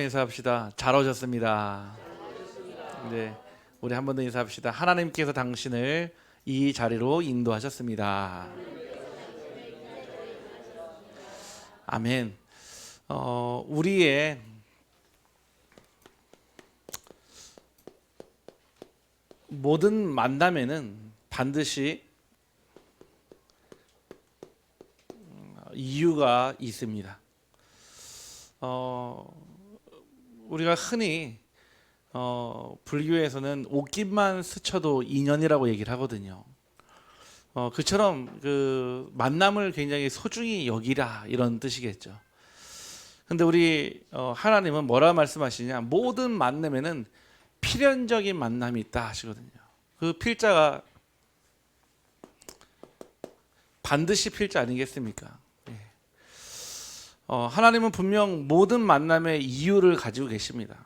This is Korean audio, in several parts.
인사합시다. 잘 오셨습니다. 네, 우리 한 번 더 인사합시다. 하나님께서 당신을 이 자리로 인도하셨습니다. 아멘. 우리의 모든 만남에는 반드시 이유가 있습니다. 우리가 흔히 불교에서는 옷깃만 스쳐도 인연이라고 얘기를 하거든요. 그처럼 그 만남을 굉장히 소중히 여기라 이런 뜻이겠죠. 근데 우리 하나님은 뭐라 말씀하시냐? 모든 만남에는 필연적인 만남이 있다 하시거든요. 그 필자가 반드시 필자 아니겠습니까? 하나님은 분명 모든 만남의 이유를 가지고 계십니다.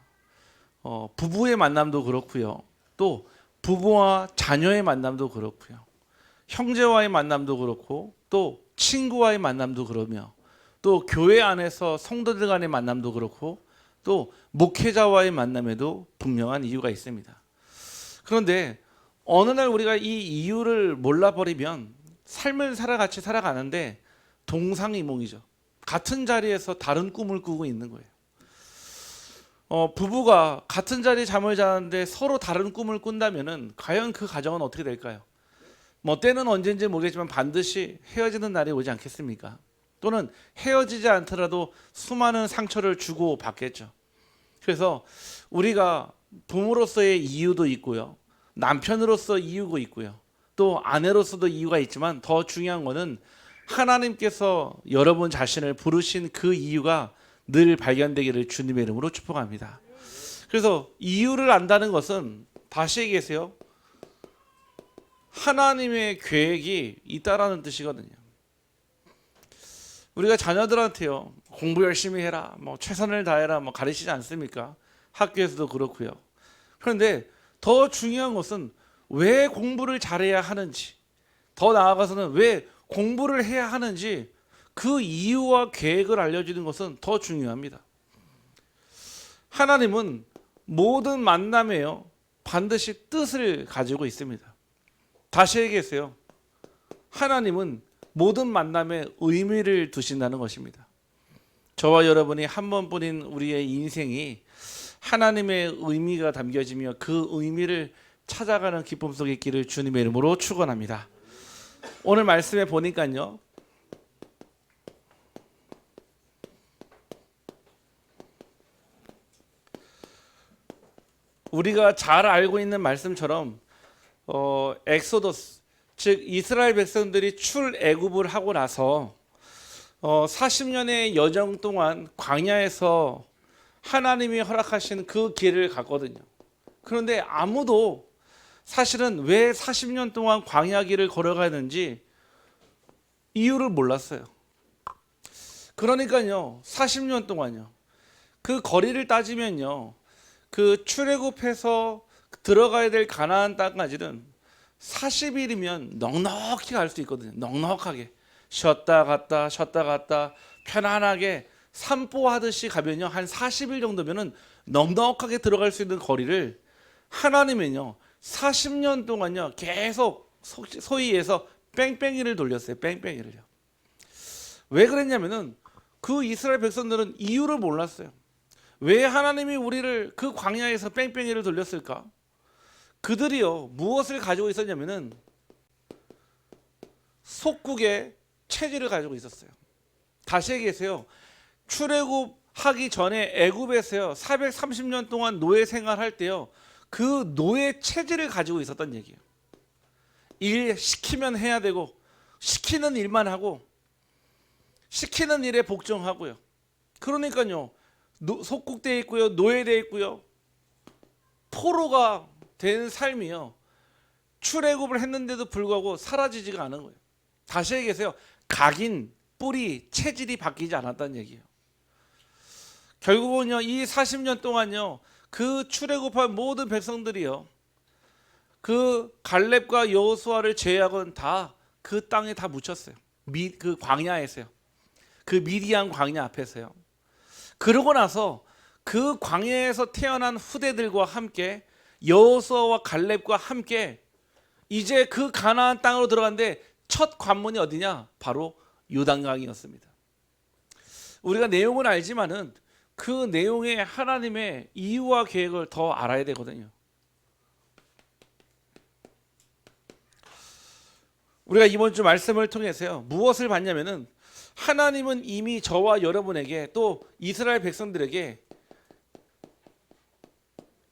부부의 만남도 그렇고요. 또 부부와 자녀의 만남도 그렇고요. 형제와의 만남도 그렇고 또 친구와의 만남도 그러며 또 교회 안에서 성도들 간의 만남도 그렇고 또 목회자와의 만남에도 분명한 이유가 있습니다. 그런데 어느 날 우리가 이 이유를 몰라버리면 삶을 같이 살아가는데 동상이몽이죠. 같은 자리에서 다른 꿈을 꾸고 있는 거예요. 부부가 같은 자리에 잠을 자는데 서로 다른 꿈을 꾼다면은 과연 그 가정은 어떻게 될까요? 뭐 때는 언제인지 모르겠지만 반드시 헤어지는 날이 오지 않겠습니까? 또는 헤어지지 않더라도 수많은 상처를 주고 받겠죠. 그래서 우리가 부모로서의 이유도 있고요. 남편으로서 이유가 있고요. 또 아내로서도 이유가 있지만 더 중요한 거는 하나님께서 여러분 자신을 부르신 그 이유가 늘 발견되기를 주님의 이름으로 축복합니다. 그래서 이유를 안다는 것은 다시 얘기하세요. 하나님의 계획이 있다라는 뜻이거든요. 우리가 자녀들한테요, 공부 열심히 해라, 뭐 최선을 다해라, 뭐 가르치지 않습니까? 학교에서도 그렇고요. 그런데 더 중요한 것은 왜 공부를 잘해야 하는지, 더 나아가서는 왜 공부를 해야 하는지 그 이유와 계획을 알려주는 것은 더 중요합니다. 하나님은 모든 만남에요 반드시 뜻을 가지고 있습니다. 다시 얘기했어요. 하나님은 모든 만남에 의미를 두신다는 것입니다. 저와 여러분이 한 번뿐인 우리의 인생이 하나님의 의미가 담겨지며 그 의미를 찾아가는 기쁨 속에 있기를 주님의 이름으로 축원합니다. 오늘 말씀에 보니까요, 우리가 잘 알고 있는 말씀처럼 엑소더스, 즉 이스라엘 백성들이 출애굽을 하고 나서 40년의 여정 동안 광야에서 하나님이 허락하신 그 길을 갔거든요. 그런데 아무도 사실은 왜 40년 동안 광야 길을 걸어가는지 이유를 몰랐어요. 그러니까요, 40년 동안요, 그 거리를 따지면요, 그 출애굽해서 들어가야 될 가나안 땅까지는 40일이면 넉넉히 갈 수 있거든요. 넉넉하게 쉬었다 갔다 편안하게 산보하듯이 가면요, 한 40일 정도면은 넉넉하게 들어갈 수 있는 거리를 하나님은요 40년 동안요 계속 소위 해서 뺑뺑이를 돌렸어요. 뺑뺑이를요. 왜 그랬냐면은 그 이스라엘 백성들은 이유를 몰랐어요. 왜 하나님이 우리를 그 광야에서 뺑뺑이를 돌렸을까? 그들이요 무엇을 가지고 있었냐면은 속국의 체질을 가지고 있었어요. 다시 얘기해서요, 출애굽하기 전에 애굽에서요 430년 동안 노예 생활할 때요 그 노예 체질을 가지고 있었던 얘기예요. 일 시키면 해야 되고 시키는 일만 하고 시키는 일에 복종하고요. 그러니까요 속국돼 있고요, 노예돼 있고요, 포로가 된 삶이요 출애굽을 했는데도 불구하고 사라지지가 않은 거예요. 다시 얘기해서요, 각인, 뿌리, 체질이 바뀌지 않았다는 얘기예요. 결국은요 이 40년 동안요 그 출애굽한 모든 백성들이요 그 갈렙과 여호수아를 제외하고는 다 그 땅에 다 묻혔어요. 그 광야에서요, 그 미디안 광야 앞에서요. 그러고 나서 그 광야에서 태어난 후대들과 함께 여호수아와 갈렙과 함께 이제 그 가나안 땅으로 들어갔는데 첫 관문이 어디냐? 바로 요단강이었습니다. 우리가 내용은 알지만은 그 내용에 하나님의 이유와 계획을 더 알아야 되거든요. 우리가 이번 주 말씀을 통해서요, 무엇을 봤냐면은 하나님은 이미 저와 여러분에게 또 이스라엘 백성들에게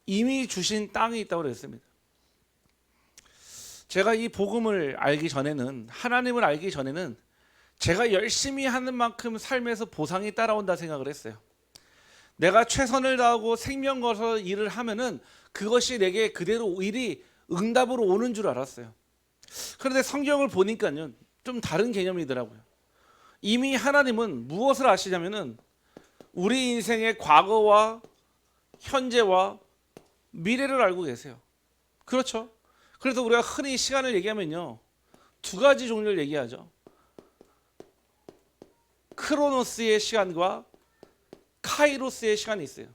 이미 주신 땅이 있다고 그랬습니다. 제가 이 복음을 알기 전에는, 하나님을 알기 전에는 제가 열심히 하는 만큼 삶에서 보상이 따라온다 생각을 했어요. 내가 최선을 다하고 생명 걸어서 일을 하면은 그것이 내게 그대로 일이 응답으로 오는 줄 알았어요. 그런데 성경을 보니까요, 좀 다른 개념이더라고요. 이미 하나님은 무엇을 아시냐면은 우리 인생의 과거와 현재와 미래를 알고 계세요. 그렇죠? 그래서 우리가 흔히 시간을 얘기하면요, 두 가지 종류를 얘기하죠. 크로노스의 시간과 카이로스의 시간이 있어요.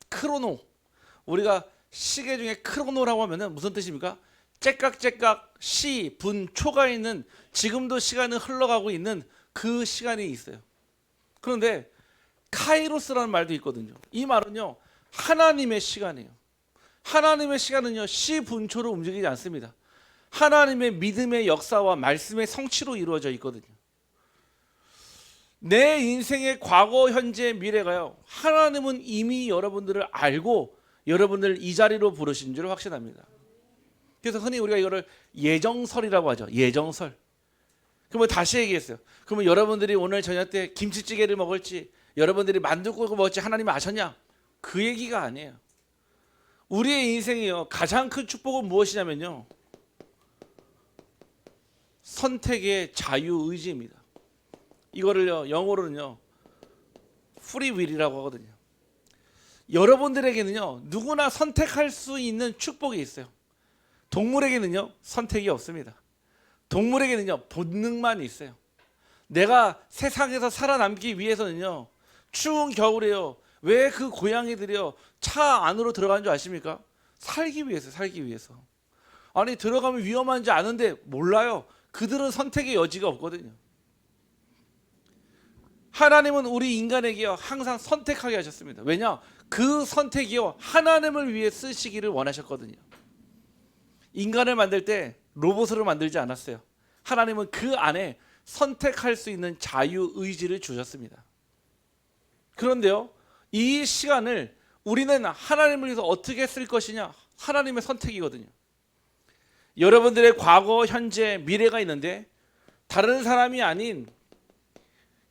크로노, 우리가 시계 중에 크로노라고 하면은 무슨 뜻입니까? 째깍째깍 시, 분, 초가 있는, 지금도 시간은 흘러가고 있는 그 시간이 있어요. 그런데 카이로스라는 말도 있거든요. 이 말은요, 하나님의 시간이에요. 하나님의 시간은요, 시, 분초로 움직이지 않습니다. 하나님의 믿음의 역사와 말씀의 성취로 이루어져 있거든요. 내 인생의 과거, 현재, 미래가요, 하나님은 이미 여러분들을 알고 여러분들을 이 자리로 부르신 줄 확신합니다. 그래서 흔히 우리가 이거를 예정설이라고 하죠. 예정설. 그러면 다시 얘기했어요. 그러면 여러분들이 오늘 저녁 때 김치찌개를 먹을지, 여러분들이 만둣국을 먹을지 하나님이 아셨냐? 그 얘기가 아니에요. 우리의 인생이요, 가장 큰 축복은 무엇이냐면요, 선택의 자유의지입니다. 이거를요, 영어로는요, free will이라고 하거든요. 여러분들에게는요, 누구나 선택할 수 있는 축복이 있어요. 동물에게는요, 선택이 없습니다. 동물에게는요, 본능만 있어요. 내가 세상에서 살아남기 위해서는요, 추운 겨울에요, 왜 그 고양이들이요 차 안으로 들어가는 줄 아십니까? 살기 위해서, 살기 위해서. 아니, 들어가면 위험한지 아는데 몰라요. 그들은 선택의 여지가 없거든요. 하나님은 우리 인간에게요, 항상 선택하게 하셨습니다. 왜냐? 그 선택이요, 하나님을 위해 쓰시기를 원하셨거든요. 인간을 만들 때 로봇으로 만들지 않았어요. 하나님은 그 안에 선택할 수 있는 자유의지를 주셨습니다. 그런데요, 이 시간을 우리는 하나님을 위해서 어떻게 쓸 것이냐? 하나님의 선택이거든요. 여러분들의 과거, 현재, 미래가 있는데 다른 사람이 아닌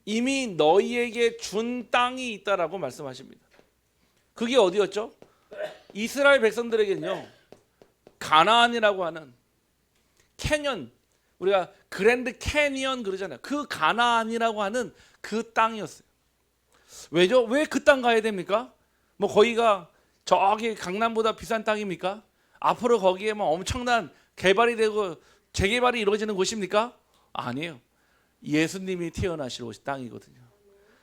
이미 너희에게 준 땅이 있다라고 말씀하십니다. 그게 어디였죠? 이스라엘 백성들에게는요, 가나안이라고 하는 캐년, 우리가 그랜드 캐니언 그러잖아요. 그 가나안이라고 하는 그 땅이었어요. 왜죠? 왜 그 땅 가야 됩니까? 뭐 거기가 저기 강남보다 비싼 땅입니까? 앞으로 거기에 뭐 엄청난 개발이 되고 재개발이 이루어지는 곳입니까? 아니에요. 예수님이 태어나실 땅이거든요.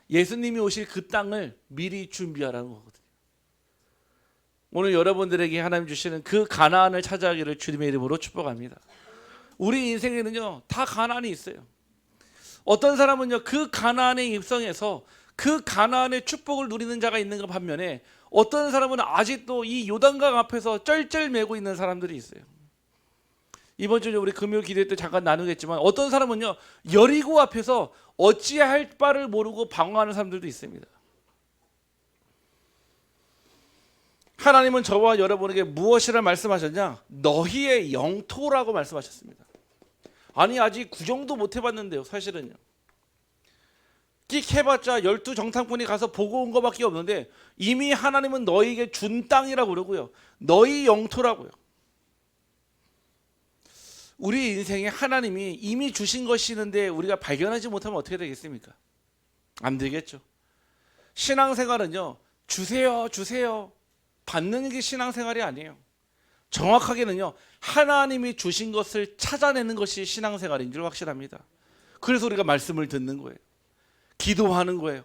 예수님이 오실 그 땅을 미리 준비하라는 거거든요. 오늘 여러분들에게 하나님 주시는 그 가나안을 찾아가기를 주님의 이름으로 축복합니다. 우리 인생에는요, 다 가나안이 있어요. 어떤 사람은요, 그 가나안에 입성해서 그 가나안의 축복을 누리는 자가 있는가 반면에 어떤 사람은 아직도 이 요단강 앞에서 쩔쩔매고 있는 사람들이 있어요. 이번 주에 우리 금요일 기도회 때 잠깐 나누겠지만 어떤 사람은요, 여리고 앞에서 어찌할 바를 모르고 방황하는 사람들도 있습니다. 하나님은 저와 여러분에게 무엇이라 말씀하셨냐? 너희의 영토라고 말씀하셨습니다. 아니, 아직 구경도 못 해봤는데요, 사실은요. 끽 해봤자 12정탐꾼이 가서 보고 온 것밖에 없는데 이미 하나님은 너희에게 준 땅이라고 그러고요, 너희 영토라고요. 우리 인생에 하나님이 이미 주신 것이 있는데 우리가 발견하지 못하면 어떻게 되겠습니까? 안 되겠죠. 신앙생활은요, 주세요 주세요 받는 게 신앙생활이 아니에요. 정확하게는요, 하나님이 주신 것을 찾아내는 것이 신앙생활인 줄 확실합니다. 그래서 우리가 말씀을 듣는 거예요. 기도하는 거예요.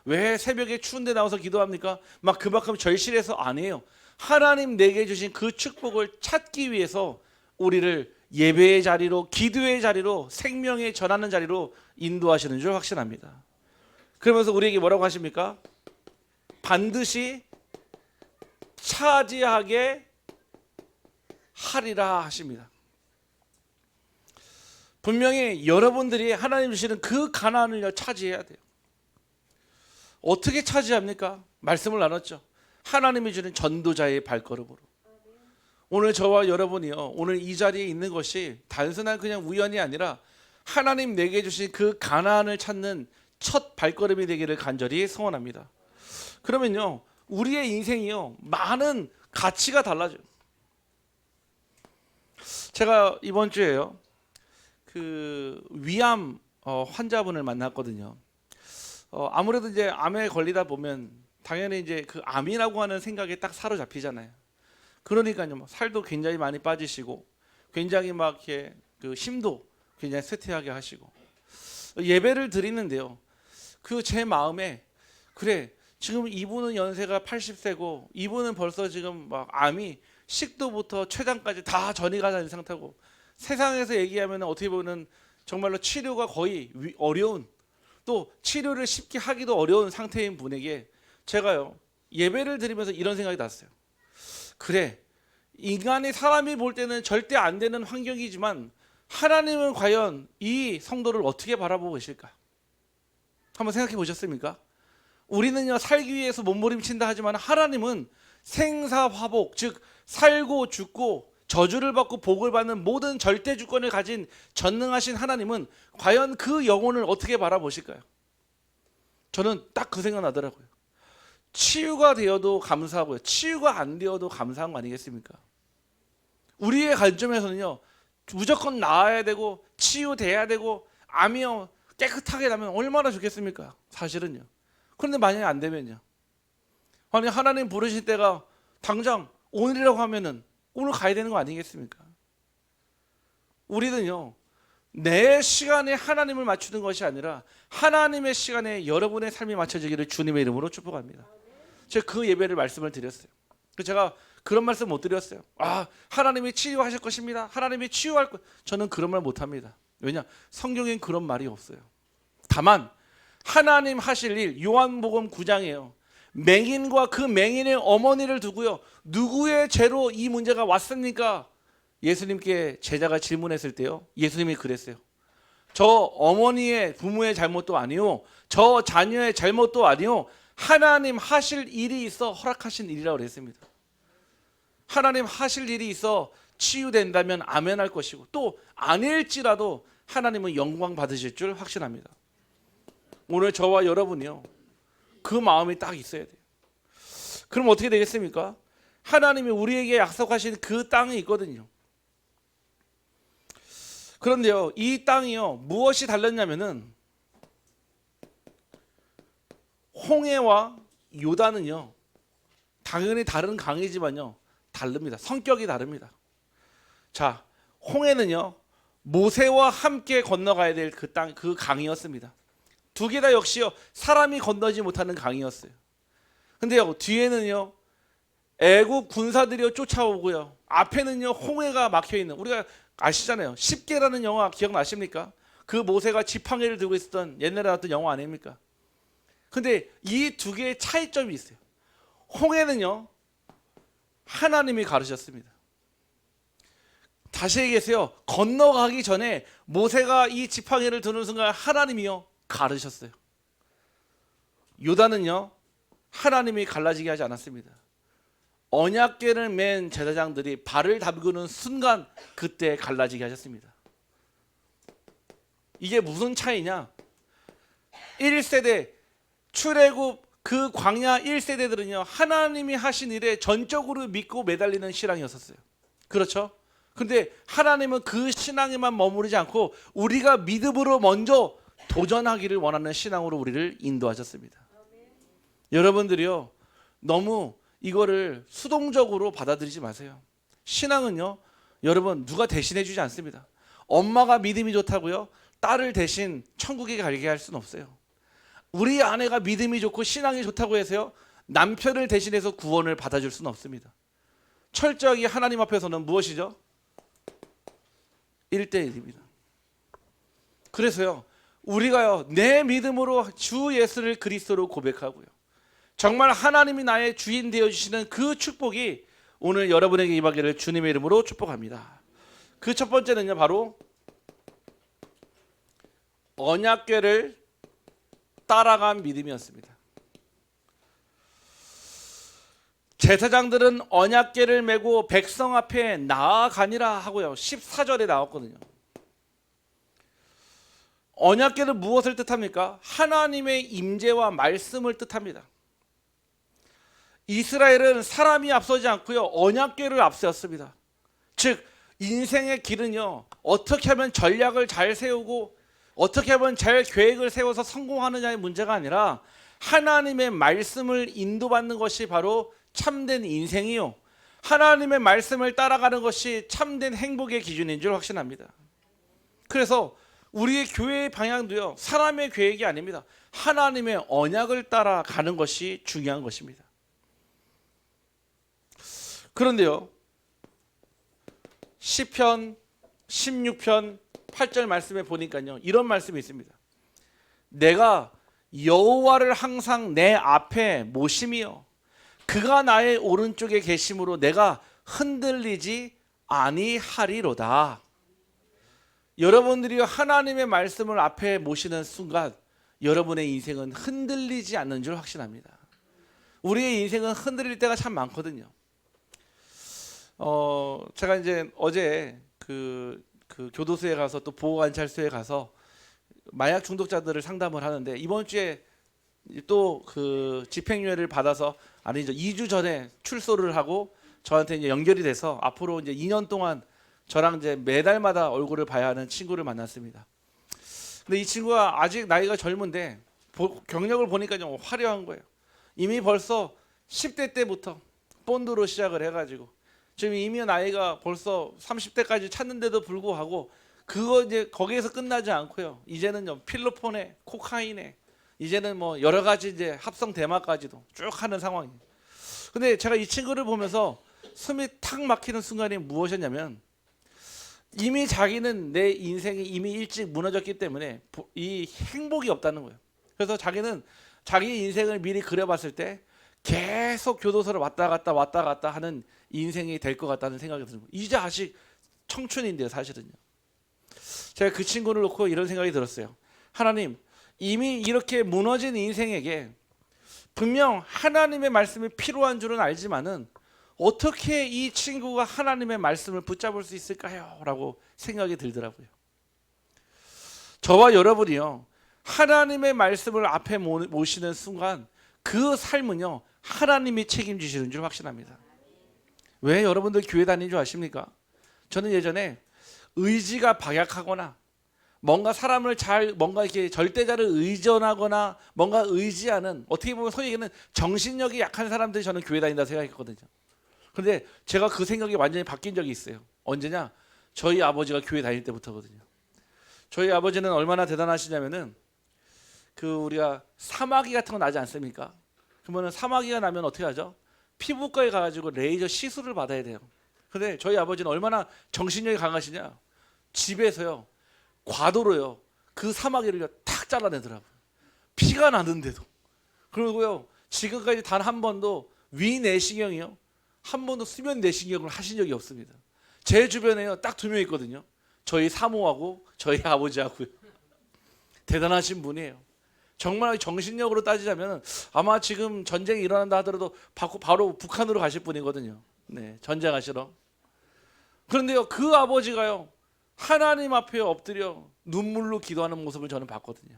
왜 새벽에 추운데 나와서 기도합니까? 막 그만큼 절실해서 안 해요. 하나님 내게 주신 그 축복을 찾기 위해서 우리를 예배의 자리로, 기도의 자리로, 생명의 전하는 자리로 인도하시는 줄 확신합니다. 그러면서 우리에게 뭐라고 하십니까? 반드시 차지하게 하리라 하십니다. 분명히 여러분들이 하나님 주시는 그 가나안을 차지해야 돼요. 어떻게 차지합니까? 말씀을 나눴죠. 하나님이 주는 전도자의 발걸음으로. 오늘 저와 여러분이요, 오늘 이 자리에 있는 것이 단순한 그냥 우연이 아니라 하나님 내게 주신 그 가나안을 찾는 첫 발걸음이 되기를 간절히 소원합니다. 그러면요, 우리의 인생이요, 많은 가치가 달라져요. 제가 이번 주에요, 그 위암 환자분을 만났거든요. 아무래도 이제 암에 걸리다 보면 당연히 이제 그 암이라고 하는 생각에 딱 사로잡히잖아요. 그러니까요, 살도 굉장히 많이 빠지시고, 굉장히 막 이렇게 그 힘도 굉장히 쇠퇴하게 하시고, 예배를 드리는데요, 그 제 마음에, 그래, 지금 이분은 연세가 80세고 이분은 벌써 지금 막 암이 식도부터 췌장까지 다 전이가 된 상태고, 세상에서 얘기하면 어떻게 보면 정말로 치료가 거의 어려운, 또 치료를 쉽게 하기도 어려운 상태인 분에게 제가요, 예배를 드리면서 이런 생각이 났어요. 그래, 인간이, 사람이 볼 때는 절대 안 되는 환경이지만 하나님은 과연 이 성도를 어떻게 바라보고 계실까? 한번 생각해 보셨습니까? 우리는요, 살기 위해서 몸부림친다 하지만 하나님은 생사화복, 즉 살고 죽고 저주를 받고 복을 받는 모든 절대 주권을 가진 전능하신 하나님은 과연 그 영혼을 어떻게 바라보실까요? 저는 딱 그 생각 나더라고요. 치유가 되어도 감사하고요, 치유가 안 되어도 감사한 거 아니겠습니까? 우리의 관점에서는요, 무조건 나아야 되고 치유돼야 되고 암이요 깨끗하게 나면 얼마나 좋겠습니까? 사실은요. 그런데 만약에 안 되면요, 아니 하나님 부르실 때가 당장 오늘이라고 하면은 오늘 가야 되는 거 아니겠습니까? 우리는요, 내 시간에 하나님을 맞추는 것이 아니라 하나님의 시간에 여러분의 삶이 맞춰지기를 주님의 이름으로 축복합니다. 제가 그 예배를 말씀을 드렸어요. 제가 그런 말씀 못 드렸어요. 하나님이 치유하실 것입니다, 하나님이 치유할 것. 저는 그런 말 못합니다. 왜냐? 성경엔 그런 말이 없어요. 다만 하나님 하실 일, 요한복음 9장이에요. 맹인과 그 맹인의 어머니를 두고요, 누구의 죄로 이 문제가 왔습니까? 예수님께 제자가 질문했을 때요, 예수님이 그랬어요. 저 어머니의, 부모의 잘못도 아니요, 저 자녀의 잘못도 아니요, 하나님 하실 일이 있어 허락하신 일이라고 그랬습니다. 하나님 하실 일이 있어 치유된다면 아멘할 것이고, 또 아닐지라도 하나님은 영광 받으실 줄 확신합니다. 오늘 저와 여러분이요, 그 마음이 딱 있어야 돼요. 그럼 어떻게 되겠습니까? 하나님이 우리에게 약속하신 그 땅이 있거든요. 그런데요, 이 땅이요, 무엇이 달랐냐면은 홍해와 요단은요, 당연히 다른 강이지만요, 다릅니다. 성격이 다릅니다. 자, 홍해는요, 모세와 함께 건너가야 될 그 땅, 그 강이었습니다. 두 개 다 역시요, 사람이 건너지 못하는 강이었어요. 근데요, 뒤에는요, 애국 군사들이 쫓아오고요, 앞에는요, 홍해가 막혀 있는, 우리가 아시잖아요. 10개라는 영화 기억나십니까? 그 모세가 지팡이를 들고 있었던 옛날에 나왔던 영화 아닙니까? 근데 이 두 개의 차이점이 있어요. 홍해는요, 하나님이 가르셨습니다. 다시 얘기해서요, 건너가기 전에 모세가 이 지팡이를 드는 순간 하나님이요 가르셨어요. 요단은요, 하나님이 갈라지게 하지 않았습니다. 언약궤를 맨 제사장들이 발을 담그는 순간 그때 갈라지게 하셨습니다. 이게 무슨 차이냐? 1세대 출애굽 그 광야 1세대들은요, 하나님이 하신 일에 전적으로 믿고 매달리는 신앙이었었어요. 그렇죠? 근데 하나님은 그 신앙에만 머무르지 않고 우리가 믿음으로 먼저 도전하기를 원하는 신앙으로 우리를 인도하셨습니다. 여러분들이요, 너무 이거를 수동적으로 받아들이지 마세요. 신앙은요, 여러분 누가 대신해 주지 않습니다. 엄마가 믿음이 좋다고요, 딸을 대신 천국에 가게 할 수는 없어요. 우리 아내가 믿음이 좋고 신앙이 좋다고 해서요 남편을 대신해서 구원을 받아줄 수는 없습니다. 철저하게 하나님 앞에서는 무엇이죠? 1대1입니다. 그래서요 우리가요 내 믿음으로 주 예수를 그리스도로 고백하고요 정말 하나님이 나의 주인 되어주시는 그 축복이 오늘 여러분에게 임하기를 주님의 이름으로 축복합니다. 그 첫 번째는요 바로 언약궤를 따라간 믿음이었습니다. 제사장들은 언약궤를 메고 백성 앞에 나아가니라 하고요 14절에 나왔거든요. 언약궤는 무엇을 뜻합니까? 하나님의 임재와 말씀을 뜻합니다. 이스라엘은 사람이 앞서지 않고요 언약궤를 앞세웠습니다. 즉 인생의 길은요 어떻게 하면 전략을 잘 세우고 어떻게 하면 잘 계획을 세워서 성공하느냐의 문제가 아니라 하나님의 말씀을 인도받는 것이 바로 참된 인생이요 하나님의 말씀을 따라가는 것이 참된 행복의 기준인 줄 확신합니다. 그래서 우리의 교회의 방향도요 사람의 계획이 아닙니다. 하나님의 언약을 따라가는 것이 중요한 것입니다. 그런데요 시편 16편 8절 말씀에 보니까요 이런 말씀이 있습니다. 내가 여호와를 항상 내 앞에 모심이요 그가 나의 오른쪽에 계심으로 내가 흔들리지 아니하리로다. 여러분들이 하나님의 말씀을 앞에 모시는 순간 여러분의 인생은 흔들리지 않는 줄 확신합니다. 우리의 인생은 흔들릴 때가 참 많거든요. 제가 이제 어제 그 교도소에 가서 또 보호관찰소에 가서 마약 중독자들을 상담을 하는데 이번 주에 또 그 집행유예를 받아서 아니죠 2주 전에 출소를 하고 저한테 이제 연결이 돼서 앞으로 이제 2년 동안 저랑 이제 매달마다 얼굴을 봐야 하는 친구를 만났습니다. 근데 이 친구가 아직 나이가 젊은데 경력을 보니까 좀 화려한 거예요. 이미 벌써 10대 때부터 본드로 시작을 해가지고 지금 이미 나이가 벌써 30대까지 찼는데도 불구하고 그거 이제 거기에서 끝나지 않고요. 이제는 필로폰에 코카인에 이제는 뭐 여러 가지 이제 합성 대마까지도 쭉 하는 상황이에요. 근데 제가 이 친구를 보면서 숨이 탁 막히는 순간이 무엇이었냐면 이미 자기는 내 인생이 이미 일찍 무너졌기 때문에 이 행복이 없다는 거예요. 그래서 자기는 자기 인생을 미리 그려봤을 때 계속 교도소를 왔다 갔다 하는 인생이 될 것 같다는 생각이 드는 거예요. 이제 아직 청춘인데요 사실은요. 제가 그 친구를 놓고 이런 생각이 들었어요. 하나님 이미 이렇게 무너진 인생에게 분명 하나님의 말씀이 필요한 줄은 알지만은 어떻게 이 친구가 하나님의 말씀을 붙잡을 수 있을까요? 라고 생각이 들더라고요. 저와 여러분이요 하나님의 말씀을 앞에 모시는 순간 그 삶은요 하나님이 책임지시는 줄 확신합니다. 왜 여러분들 교회 다니는 줄 아십니까? 저는 예전에 의지가 박약하거나 뭔가 사람을 뭔가 이렇게 절대자를 의존하거나 뭔가 의지하는 어떻게 보면 소위 얘기는 정신력이 약한 사람들이 저는 교회 다닌다 생각했거든요. 그런데 제가 그 생각이 완전히 바뀐 적이 있어요. 언제냐? 저희 아버지가 교회 다닐 때부터거든요. 저희 아버지는 얼마나 대단하시냐면은 우리가 사마귀 같은 거 나지 않습니까? 그러면 사마귀가 나면 어떻게 하죠? 피부과에 가가지고 레이저 시술을 받아야 돼요. 근데 저희 아버지는 얼마나 정신력이 강하시냐? 집에서요 과도로요 그 사마귀를 탁 잘라내더라고요. 피가 나는데도. 그리고요 지금까지 단 한 번도 위 내시경이요 한 번도 수면 내시경을 하신 적이 없습니다. 제 주변에요 딱 2명 있거든요. 저희 사모하고 저희 아버지하고요. 대단하신 분이에요. 정말 정신력으로 따지자면 아마 지금 전쟁이 일어난다 하더라도 바로 북한으로 가실 분이거든요. 네, 전쟁하시러. 그런데요 그 아버지가요 하나님 앞에 엎드려 눈물로 기도하는 모습을 저는 봤거든요.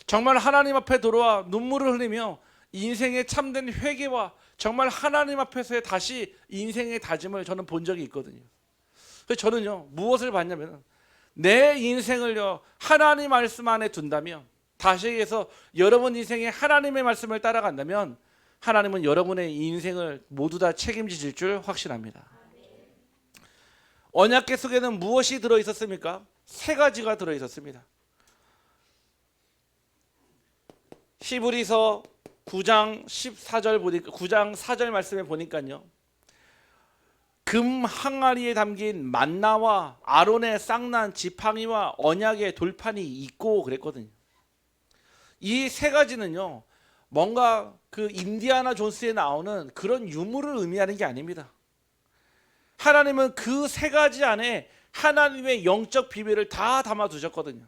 정말 하나님 앞에 돌아와 눈물을 흘리며 인생의 참된 회개와 정말 하나님 앞에서의 다시 인생의 다짐을 저는 본 적이 있거든요. 그래서 저는요 무엇을 봤냐면 내 인생을요 하나님 말씀 안에 둔다면 다시 얘기해서 여러분 인생에 하나님의 말씀을 따라간다면 하나님은 여러분의 인생을 모두 다 책임지실 줄 확신합니다. 언약궤 속에는 무엇이 들어있었습니까? 3가지가 들어있었습니다. 히브리서 9장 14절 보니까 9장 4절 말씀에 보니까요. 금 항아리에 담긴 만나와 아론의 쌍난 지팡이와 언약의 돌판이 있고 그랬거든요. 이 세 가지는요. 뭔가 그 인디아나 존스에 나오는 그런 유물을 의미하는 게 아닙니다. 하나님은 그 세 가지 안에 하나님의 영적 비밀을 다 담아 두셨거든요.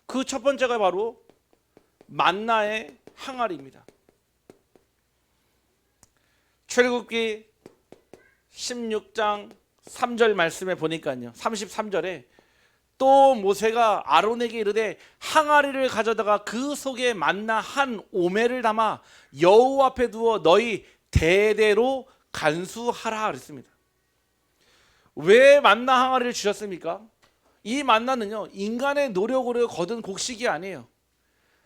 그 첫 번째가 바로 만나의 항아리입니다. 출애굽기 16장 3절 말씀에 보니까요. 33절에 또 모세가 아론에게 이르되 항아리를 가져다가 그 속에 만나 한 오멜을 담아 여호와 앞에 두어 너희 대대로 간수하라 그랬습니다. 왜 만나 항아리를 주셨습니까? 이 만나는요 인간의 노력으로 거둔 곡식이 아니에요.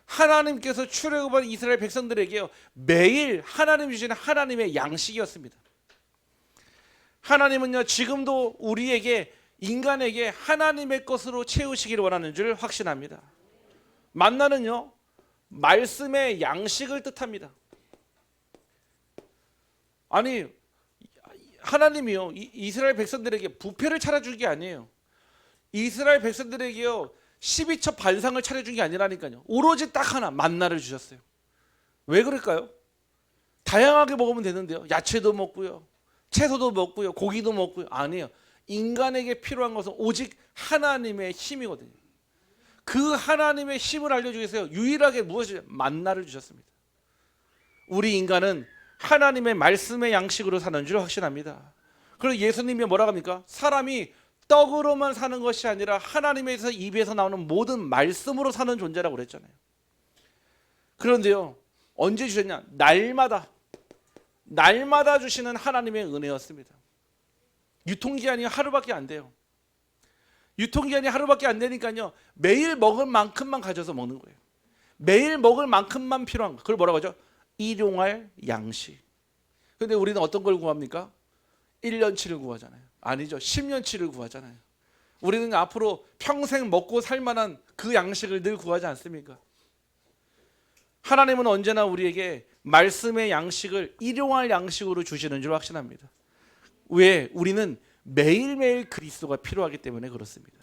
하나님께서 출애굽한 이스라엘 백성들에게요 매일 하나님 주시는 하나님의 양식이었습니다. 하나님은요 지금도 우리에게 인간에게 하나님의 것으로 채우시기를 원하는 줄 확신합니다. 만나는요 말씀의 양식을 뜻합니다. 아니 하나님이요 이스라엘 백성들에게 부패를 차려준 게 아니에요. 이스라엘 백성들에게요 12첩 반상을 차려준 게 아니라니까요. 오로지 딱 하나 만나를 주셨어요. 왜 그럴까요? 다양하게 먹으면 되는데요. 야채도 먹고요. 채소도 먹고요. 고기도 먹고요. 아니에요. 인간에게 필요한 것은 오직 하나님의 힘이거든요. 그 하나님의 힘을 알려주기 위해서 유일하게 무엇이죠? 만나를 주셨습니다. 우리 인간은 하나님의 말씀의 양식으로 사는 줄 확신합니다. 그리고 예수님이 뭐라고 합니까? 사람이 떡으로만 사는 것이 아니라 하나님의 입에서 나오는 모든 말씀으로 사는 존재라고 그랬잖아요. 그런데요 언제 주셨냐? 날마다 주시는 하나님의 은혜였습니다. 유통기한이 하루밖에 안 돼요. 유통기한이 하루밖에 안 되니까요 매일 먹을 만큼만 가져서 먹는 거예요. 매일 먹을 만큼만 필요한 거. 그걸 뭐라고 하죠? 일용할 양식. 근데 우리는 어떤 걸 구합니까? 1년치를 구하잖아요. 아니죠. 10년치를 구하잖아요. 우리는 앞으로 평생 먹고 살 만한 그 양식을 늘 구하지 않습니까? 하나님은 언제나 우리에게 말씀의 양식을 일용할 양식으로 주시는 줄 확신합니다. 왜? 우리는 매일매일 그리스도가 필요하기 때문에 그렇습니다.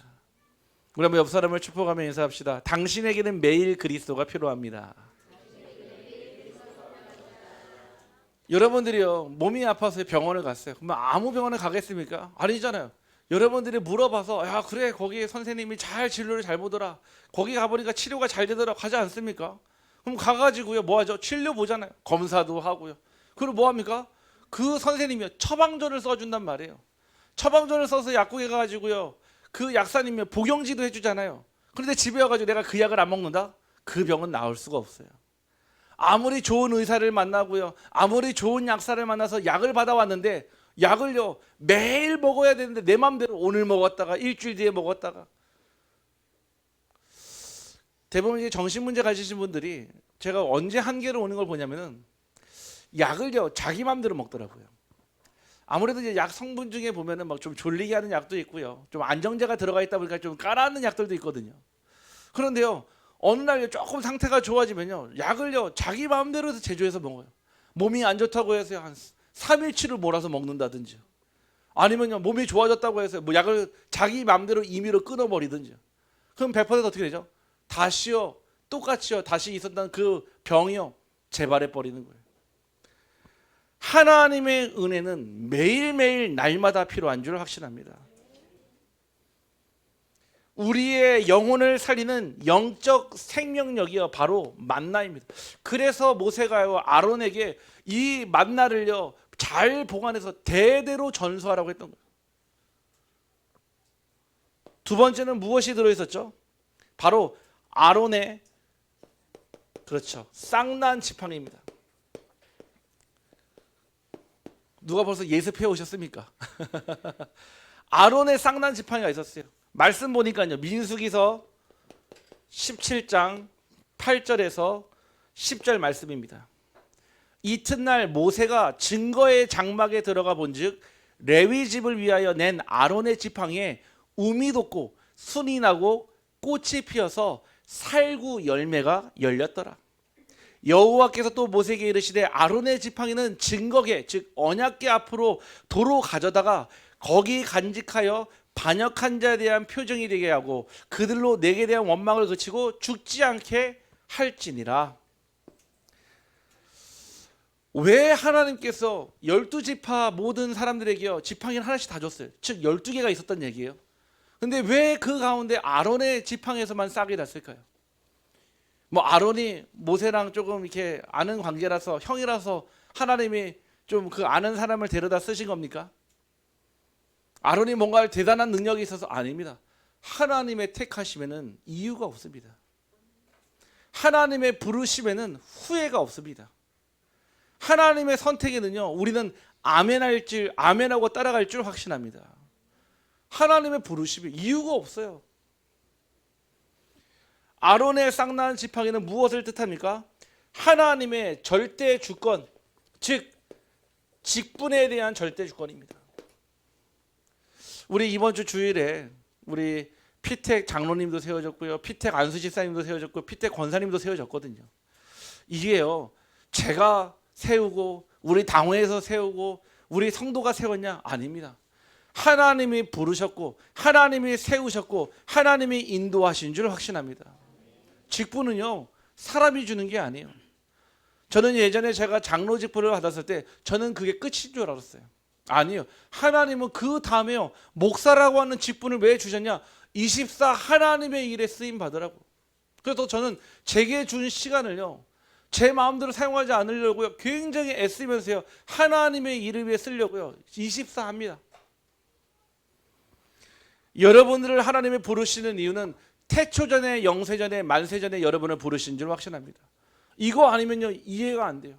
우리 한번 옆 사람을 축복하며 인사합시다. 당신에게는 매일 그리스도가 필요합니다. 여러분들이요 몸이 아파서 병원을 갔어요. 그럼 아무 병원에 가겠습니까? 아니잖아요. 여러분들이 물어봐서 야 그래 거기 선생님이 잘 진료를 잘 보더라. 거기 가보니까 치료가 잘 되더라. 가지 않습니까? 그럼 가가지고요 뭐하죠? 진료 보잖아요. 검사도 하고요. 그리고 뭐합니까? 그 선생님이요 처방전을 써준단 말이에요. 처방전을 써서 약국에 가가지고요 그 약사님이 복용지도 해주잖아요. 그런데 집에 와가지고 내가 그 약을 안 먹는다? 그 병은 나을 수가 없어요. 아무리 좋은 의사를 만나고요 아무리 좋은 약사를 만나서 약을 받아왔는데 약을요 매일 먹어야 되는데 내 맘대로 오늘 먹었다가 일주일 뒤에 먹었다가 대부분 이제 정신문제 가지신 분들이 제가 언제 한계를 오는 걸 보냐면은 약을요 자기 맘대로 먹더라고요. 아무래도 이제 약 성분 중에 보면은 막 좀 졸리게 하는 약도 있고요 좀 안정제가 들어가 있다 보니까 좀 깔아앉는 약들도 있거든요. 그런데요 어느 날 조금 상태가 좋아지면요 약을요 자기 마음대로 제조해서 먹어요. 몸이 안 좋다고 해서 한 3일치를 몰아서 먹는다든지 아니면요 몸이 좋아졌다고 해서 뭐 약을 자기 마음대로 임의로 끊어버리든지 그럼 100% 어떻게 되죠? 다시요 똑같이요 다시 있었던 그 병이요 재발해 버리는 거예요. 하나님의 은혜는 매일매일 날마다 필요한 줄 확신합니다. 우리의 영혼을 살리는 영적 생명력이요 바로 만나입니다. 그래서 모세가요 아론에게 이 만나를요 잘 보관해서 대대로 전수하라고 했던 거예요. 두 번째는 무엇이 들어있었죠? 바로 아론의 그렇죠 쌍난 지팡이입니다. 누가 벌써 예습해 오셨습니까? 아론의 쌍난 지팡이가 있었어요. 말씀 보니까요 민수기서 17장 8절에서 10절 말씀입니다. 이튿날 모세가 증거의 장막에 들어가 본즉 레위 집을 위하여 낸 아론의 지팡이에 움이 돋고 순이 나고 꽃이 피어서 살구 열매가 열렸더라. 여호와께서 또 모세에게 이르시되 아론의 지팡이는 증거계 즉 언약궤 앞으로 도로 가져다가 거기 간직하여 반역한 자에 대한 표정이 되게 하고 그들로 내게 대한 원망을 그치고 죽지 않게 할지니라. 왜 하나님께서 12지파 모든 사람들에게요 지팡이를 하나씩 다 줬어요. 즉 12개가 있었던 얘기예요. 근데 왜 그 가운데 아론의 지팡이에서만 싹이 났을까요? 뭐 아론이 모세랑 조금 이렇게 아는 관계라서 형이라서 하나님이 좀 그 아는 사람을 데려다 쓰신 겁니까? 아론이 뭔가 대단한 능력이 있어서 아닙니다. 하나님의 택하심에는 이유가 없습니다. 하나님의 부르심에는 후회가 없습니다. 하나님의 선택에는요 우리는 아멘할 줄 아멘하고 따라갈 줄 확신합니다. 하나님의 부르심에 이유가 없어요. 아론의 쌍난 지팡이는 무엇을 뜻합니까? 하나님의 절대 주권, 즉 직분에 대한 절대 주권입니다. 우리 이번 주 주일에 우리 피택 장로님도 세워졌고요, 피택 안수 집사님도 세워졌고, 피택 권사님도 세워졌거든요. 이게요 제가 세우고 우리 당회에서 세우고 우리 성도가 세웠냐? 아닙니다. 하나님이 부르셨고 하나님이 세우셨고 하나님이 인도하신 줄 확신합니다. 직분은요 사람이 주는 게 아니에요. 저는 예전에 제가 장로 직분을 받았을 때 저는 그게 끝인 줄 알았어요. 아니에요. 하나님은 그 다음에요 목사라고 하는 직분을 왜 주셨냐? 24 하나님의 일에 쓰임 받으라고. 그래서 저는 제게 준 시간을요 제 마음대로 사용하지 않으려고요 굉장히 애쓰면서요 하나님의 이름 위에 쓰려고요 24 합니다. 여러분들을 하나님이 부르시는 이유는 태초전에 영세전에 만세전에 여러분을 부르신 줄 확신합니다. 이거 아니면요 이해가 안 돼요.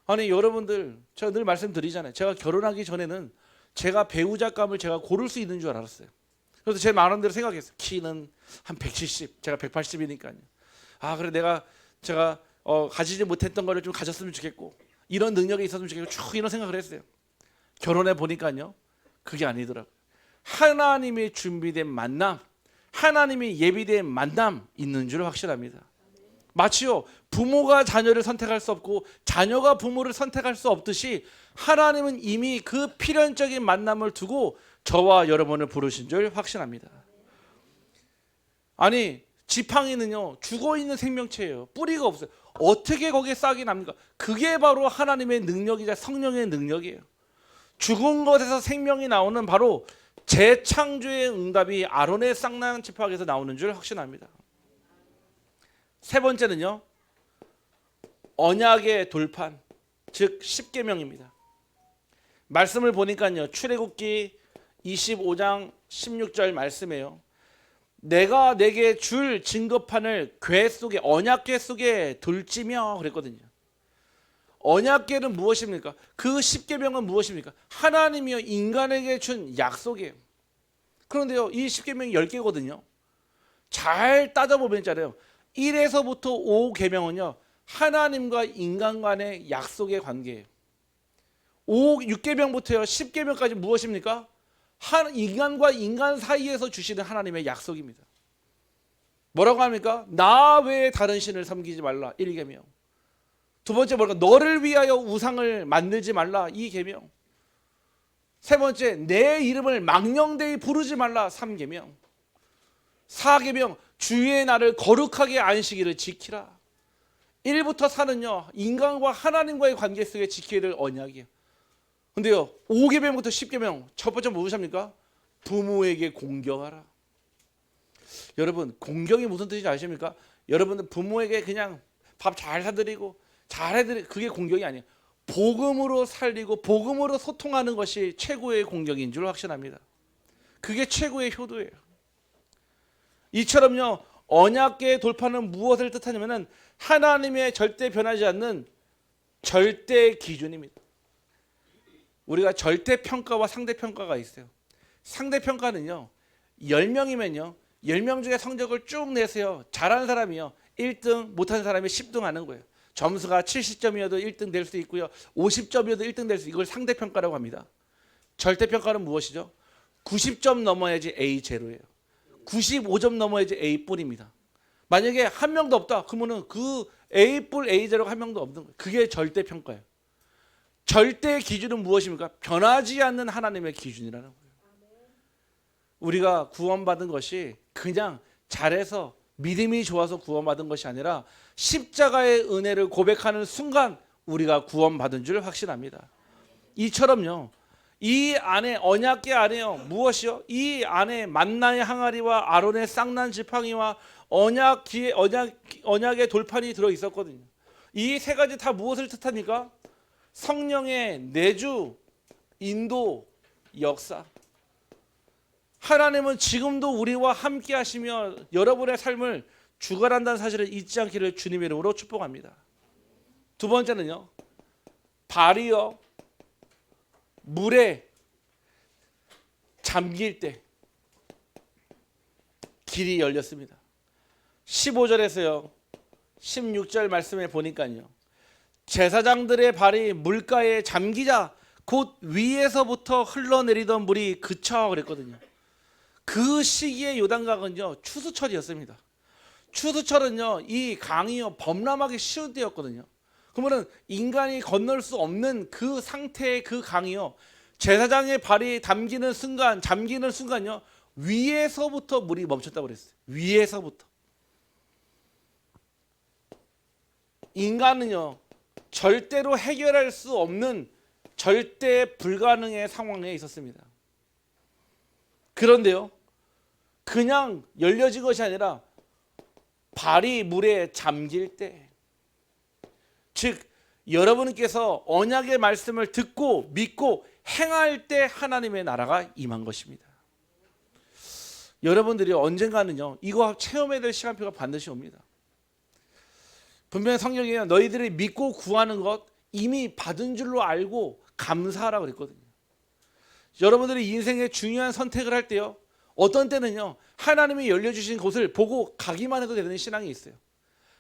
아니 여러분들 제가 늘 말씀드리잖아요. 제가 결혼하기 전에는 제가 배우자감을 제가 고를 수 있는 줄 알았어요. 그래서 제 마음대로 생각했어요. 키는 한 170, 제가 180이니까요. 아 그래 제가 가지지 못했던 거를 좀 가졌으면 좋겠고 이런 능력이 있었으면 좋겠고 쭉 이런 생각을 했어요. 결혼해 보니까요 그게 아니더라고요. 하나님이 준비된 만남, 하나님이 예비된 만남 있는 줄 확실합니다. 마치요 부모가 자녀를 선택할 수 없고 자녀가 부모를 선택할 수 없듯이 하나님은 이미 그 필연적인 만남을 두고 저와 여러분을 부르신 줄 확신합니다. 아니 지팡이는요 죽어있는 생명체예요. 뿌리가 없어요. 어떻게 거기에 싹이 납니까? 그게 바로 하나님의 능력이자 성령의 능력이에요. 죽은 것에서 생명이 나오는 바로 재창조의 응답이 아론의 쌍난 지팡이에서 나오는 줄 확신합니다. 세 번째는요 언약의 돌판 즉 십계명입니다. 말씀을 보니까요 출애굽기 25장 16절 말씀이에요. 내가 내게 줄 증거판을 궤 속에 언약궤 속에 둘지며 그랬거든요. 언약궤는 무엇입니까? 그 십계명은 무엇입니까? 하나님이요 인간에게 준 약속이에요. 그런데요 이 십계명이 10개거든요. 잘 따져보면 있잖아요 1에서부터 5계명은요 하나님과 인간 간의 약속의 관계예요. 6계명부터요 10계명까지 무엇입니까? 인간과 인간 사이에서 주시는 하나님의 약속입니다. 뭐라고 합니까? 나 외에 다른 신을 섬기지 말라 1계명. 두 번째 뭐랄까? 너를 위하여 우상을 만들지 말라 2계명. 세 번째 내 이름을 망령되이 부르지 말라 3계명. 4계명 주의 날을 거룩하게 안식일을 지키라. 1부터 4는요 인간과 하나님과의 관계 속에 지켜야 될 언약이에요. 근데요 5계명부터 10계명 첫 번째 무엇입니까? 부모에게 공경하라. 여러분 공경이 무슨 뜻인지 아십니까? 여러분들 부모에게 그냥 밥 잘 사드리고 잘해드리고 그게 공경이 아니에요. 복음으로 살리고 복음으로 소통하는 것이 최고의 공경인 줄 확신합니다. 그게 최고의 효도예요. 이처럼요 언약궤의 돌파는 무엇을 뜻하냐면 하나님의 절대 변하지 않는 절대 기준입니다. 우리가 절대평가와 상대평가가 있어요. 상대평가는요 10명이면요 10명 중에 성적을 쭉 내세요. 잘하는 사람이요 1등, 못하는 사람이 10등 하는 거예요. 점수가 70점이어도 1등 될 수 있고요 50점이어도 1등 될 수 있고 이걸 상대평가라고 합니다. 절대평가는 무엇이죠? 90점 넘어야지 A 제로예요. 95점 넘어야지 A 뿔입니다. 만약에 한 명도 없다. 그러면은 그 A뿔 A0가 한 명도 없는 거예요. 그게 절대 평가예요. 절대 기준은 무엇입니까? 변하지 않는 하나님의 기준이라는 거예요. 우리가 구원받은 것이 그냥 잘해서 믿음이 좋아서 구원받은 것이 아니라 십자가의 은혜를 고백하는 순간 우리가 구원받은 줄 확신합니다. 이처럼요. 이 안에 언약궤 안에요. 무엇이요? 이 안에 만나의 항아리와 아론의 쌍난 지팡이와 언약의 돌판이 들어 있었거든요. 이 세 가지 다 무엇을 뜻합니까? 성령의 내주, 인도, 역사. 하나님은 지금도 우리와 함께 하시며 여러분의 삶을 주관한다는 사실을 잊지 않기를 주님의 이름으로 축복합니다. 두 번째는요. 발이요. 물에 잠길 때 길이 열렸습니다. 15절에서요. 16절 말씀에 보니까요. 제사장들의 발이 물가에 잠기자 곧 위에서부터 흘러내리던 물이 그쳐 그랬거든요. 그 시기의 요단강은요. 추수철이었습니다. 추수철은요. 이 강이요. 범람하기 쉬운 때였거든요. 그러면 인간이 건널 수 없는 그 상태의 그 강이요. 제사장의 발이 잠기는 순간요. 위에서부터 물이 멈췄다고 그랬어요. 위에서부터. 인간은요. 절대로 해결할 수 없는 절대 불가능의 상황에 있었습니다. 그런데요. 그냥 열려진 것이 아니라 발이 물에 잠길 때, 즉 여러분께서 언약의 말씀을 듣고 믿고 행할 때 하나님의 나라가 임한 것입니다. 여러분들이 언젠가는요. 이거 체험해야 될 시간표가 반드시 옵니다. 분명히 성경에 너희들이 믿고 구하는 것 이미 받은 줄로 알고 감사하라 그랬거든요. 여러분들이 인생의 중요한 선택을 할 때요. 어떤 때는요. 하나님이 열려주신 곳을 보고 가기만 해도 되는 신앙이 있어요.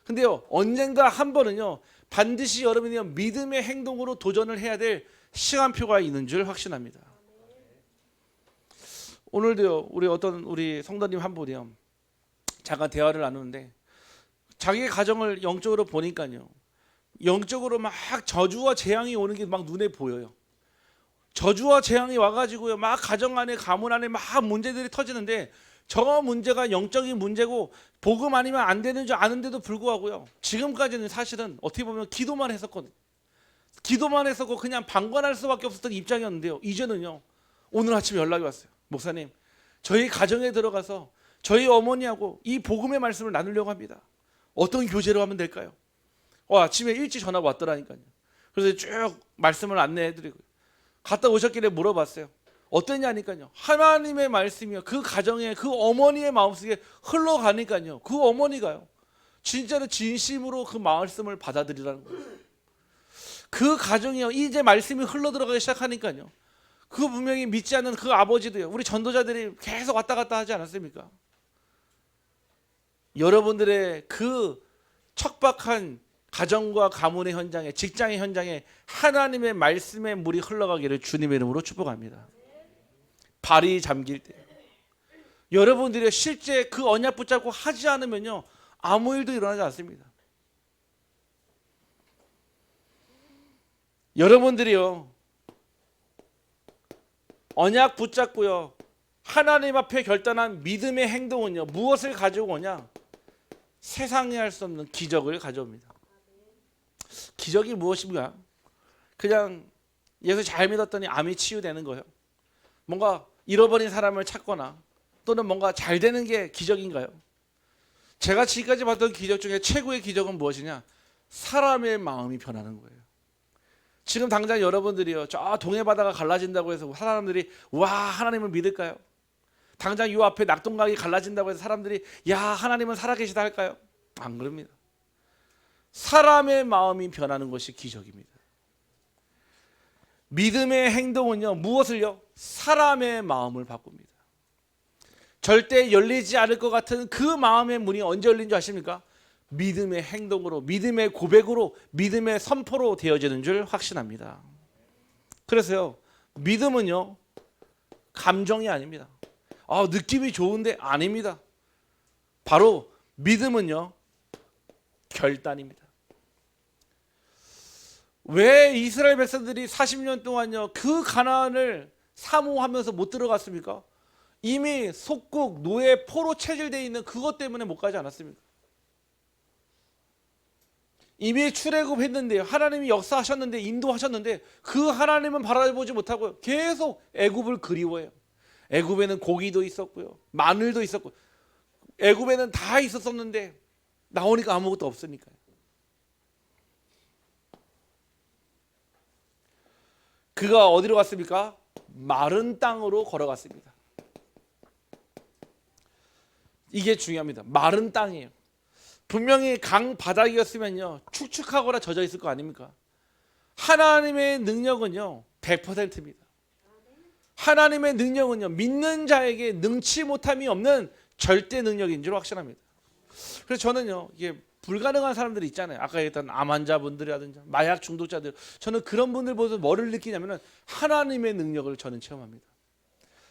근데요. 언젠가 한 번은요. 반드시 여러분이 믿음의 행동으로 도전을 해야 될 시간표가 있는 줄 확신합니다. 오늘도요. 우리 성도님 한 분이요. 잠깐 대화를 나누는데 자기의 가정을 영적으로 보니까요. 영적으로 막 저주와 재앙이 오는 게 막 눈에 보여요. 저주와 재앙이 와가지고요. 막 가정 안에 가문 안에 막 문제들이 터지는데 저 문제가 영적인 문제고 복음 아니면 안 되는 줄 아는데도 불구하고요. 지금까지는 사실은 어떻게 보면 기도만 했었거든요. 기도만 했었고 그냥 방관할 수밖에 없었던 입장이었는데요. 이제는요. 오늘 아침에 연락이 왔어요. 목사님, 저희 가정에 들어가서 저희 어머니하고 이 복음의 말씀을 나누려고 합니다. 어떤 교제로 하면 될까요? 아침에 일찍 전화가 왔더라니까요. 그래서 쭉 말씀을 안내해드리고 갔다 오셨길래 물어봤어요. 어땠냐니까요. 하나님의 말씀이요. 그 가정에 그 어머니의 마음속에 흘러가니까요. 그 어머니가요. 진짜로 진심으로 그 말씀을 받아들이라는 거예요. 그 가정이요. 이제 말씀이 흘러들어가기 시작하니까요. 그 분명히 믿지 않는 그 아버지도요. 우리 전도자들이 계속 왔다 갔다 하지 않았습니까? 여러분들의 그 척박한 가정과 가문의 현장에, 직장의 현장에 하나님의 말씀의 물이 흘러가기를 주님의 이름으로 축복합니다. 발이 잠길 때 여러분들이 실제 그 언약 붙잡고 하지 않으면요 아무 일도 일어나지 않습니다. 여러분들이요 언약 붙잡고요 하나님 앞에 결단한 믿음의 행동은요 무엇을 가지고 오냐? 세상에 할 수 없는 기적을 가져옵니다. 기적이 무엇인가? 그냥 예수 잘 믿었더니 암이 치유되는 거예요. 뭔가 잃어버린 사람을 찾거나 또는 뭔가 잘 되는 게 기적인가요? 제가 지금까지 봤던 기적 중에 최고의 기적은 무엇이냐? 사람의 마음이 변하는 거예요. 지금 당장 여러분들이요 저 동해 바다가 갈라진다고 해서 사람들이 와 하나님을 믿을까요? 당장 이 앞에 낙동강이 갈라진다고 해서 사람들이 야 하나님은 살아계시다 할까요? 안 그럽니다. 사람의 마음이 변하는 것이 기적입니다. 믿음의 행동은요 무엇을요? 사람의 마음을 바꿉니다. 절대 열리지 않을 것 같은 그 마음의 문이 언제 열린 줄 아십니까? 믿음의 행동으로, 믿음의 고백으로, 믿음의 선포로 되어지는 줄 확신합니다. 그래서요 믿음은요 감정이 아닙니다. 느낌이 좋은데 아닙니다. 바로 믿음은요 결단입니다. 왜 이스라엘 백성들이 40년 동안요 그 가나안을 사모하면서 못 들어갔습니까? 이미 속국 노예 포로 체질되어 있는 그것 때문에 못 가지 않았습니까? 이미 출애굽했는데요. 하나님이 역사하셨는데 인도하셨는데 그 하나님은 바라보지 못하고 계속 애굽을 그리워해요. 애굽에는 고기도 있었고요. 마늘도 있었고 애굽에는 다 있었었는데 나오니까 아무것도 없으니까요. 그가 어디로 갔습니까? 마른 땅으로 걸어갔습니다. 이게 중요합니다. 마른 땅이에요. 분명히 강 바닥이었으면요 축축하거나 젖어 있을 거 아닙니까? 하나님의 능력은요 100%입니다. 하나님의 능력은요 믿는 자에게 능치 못함이 없는 절대 능력인 줄 확신합니다. 그래서 저는요 이게 불가능한 사람들이 있잖아요. 아까 얘기했던 암 환자분들이라든지 마약 중독자들, 저는 그런 분들 보면서 뭐를 느끼냐면 하나님의 능력을 저는 체험합니다.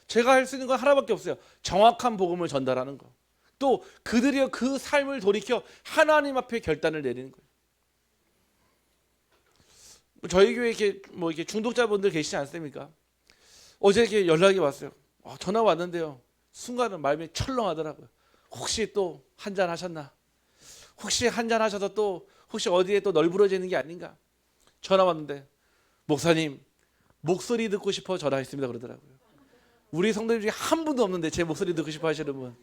제가 할 수 있는 건 하나밖에 없어요. 정확한 복음을 전달하는 거. 또 그들이 그 삶을 돌이켜 하나님 앞에 결단을 내리는 거예요. 저희 교회에 이렇게 중독자분들 계시지 않습니까? 어제 이렇게 연락이 왔어요. 전화 왔는데요. 순간은 마음이 철렁하더라고요. 혹시 또 한잔 하셨나? 혹시 한잔 하셔서 또 혹시 어디에 또 널브러지는 게 아닌가? 전화 왔는데 목사님 목소리 듣고 싶어 전화했습니다 그러더라고요. 우리 성도님 중에 한 분도 없는데 제 목소리 듣고 싶어 하시는 분,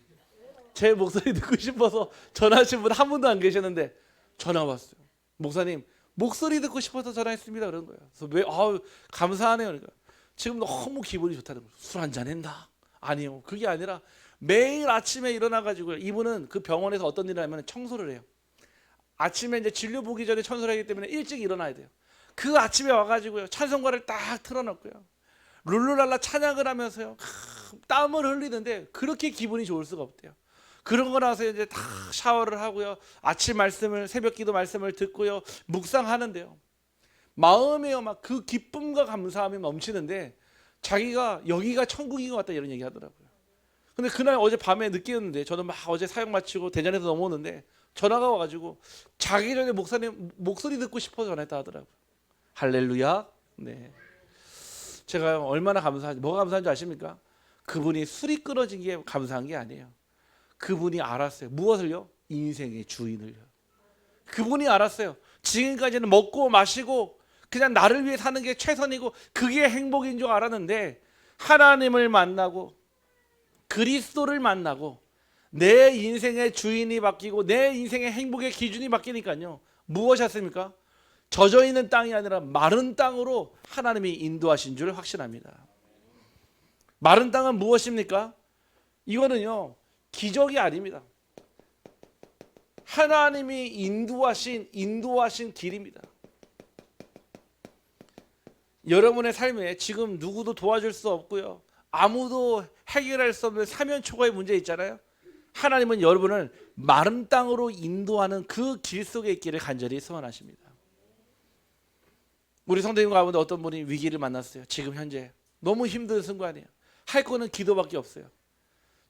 제 목소리 듣고 싶어서 전화하신 분 한 분도 안 계셨는데 전화 왔어요. 목사님 목소리 듣고 싶어서 전화했습니다 그런 거예요. 그래서 왜 감사하네요. 그러니까 지금 너무 기분이 좋다는 거예요. 술 한잔 했나? 아니요. 그게 아니라 매일 아침에 일어나가지고 이분은 그 병원에서 어떤 일을 하면 청소를 해요. 아침에 이제 진료 보기 전에 청소를 하기 때문에 일찍 일어나야 돼요. 그 아침에 와가지고요 찬송가를 딱 틀어놓고요 룰루랄라 찬양을 하면서요 땀을 흘리는데 그렇게 기분이 좋을 수가 없대요. 그런 거 나서 이제 다 샤워를 하고요 아침 말씀을 새벽기도 말씀을 듣고요 묵상하는데요 마음에요 막 그 기쁨과 감사함이 넘치는데 자기가 여기가 천국인 것 같다 이런 얘기 하더라고요. 근데 그날 어제 밤에 늦게였는데 저는 막 어제 사역 마치고 대전에서 넘어오는데 전화가 와가지고 자기 전에 목사님 목소리 듣고 싶어서 전화했다 하더라고요. 할렐루야. 네. 제가 얼마나 감사한지, 뭐가 감사한지 아십니까? 그분이 술이 끊어진 게 감사한 게 아니에요. 그분이 알았어요. 무엇을요? 인생의 주인을요. 그분이 알았어요. 지금까지는 먹고 마시고 그냥 나를 위해 사는 게 최선이고 그게 행복인 줄 알았는데 하나님을 만나고 그리스도를 만나고 내 인생의 주인이 바뀌고 내 인생의 행복의 기준이 바뀌니까요. 무엇이었습니까? 젖어있는 땅이 아니라 마른 땅으로 하나님이 인도하신 줄 확신합니다. 마른 땅은 무엇입니까? 이거는요 기적이 아닙니다. 하나님이 인도하신 길입니다. 여러분의 삶에 지금 누구도 도와줄 수 없고요 아무도 해결할 수 없는 사면초가의 문제 있잖아요. 하나님은 여러분을 마른 땅으로 인도하는 그 길 속에 있기를 간절히 소원하십니다. 우리 성도님 가운데 어떤 분이 위기를 만났어요. 지금 현재 너무 힘든 순간이에요. 할 거는 기도밖에 없어요.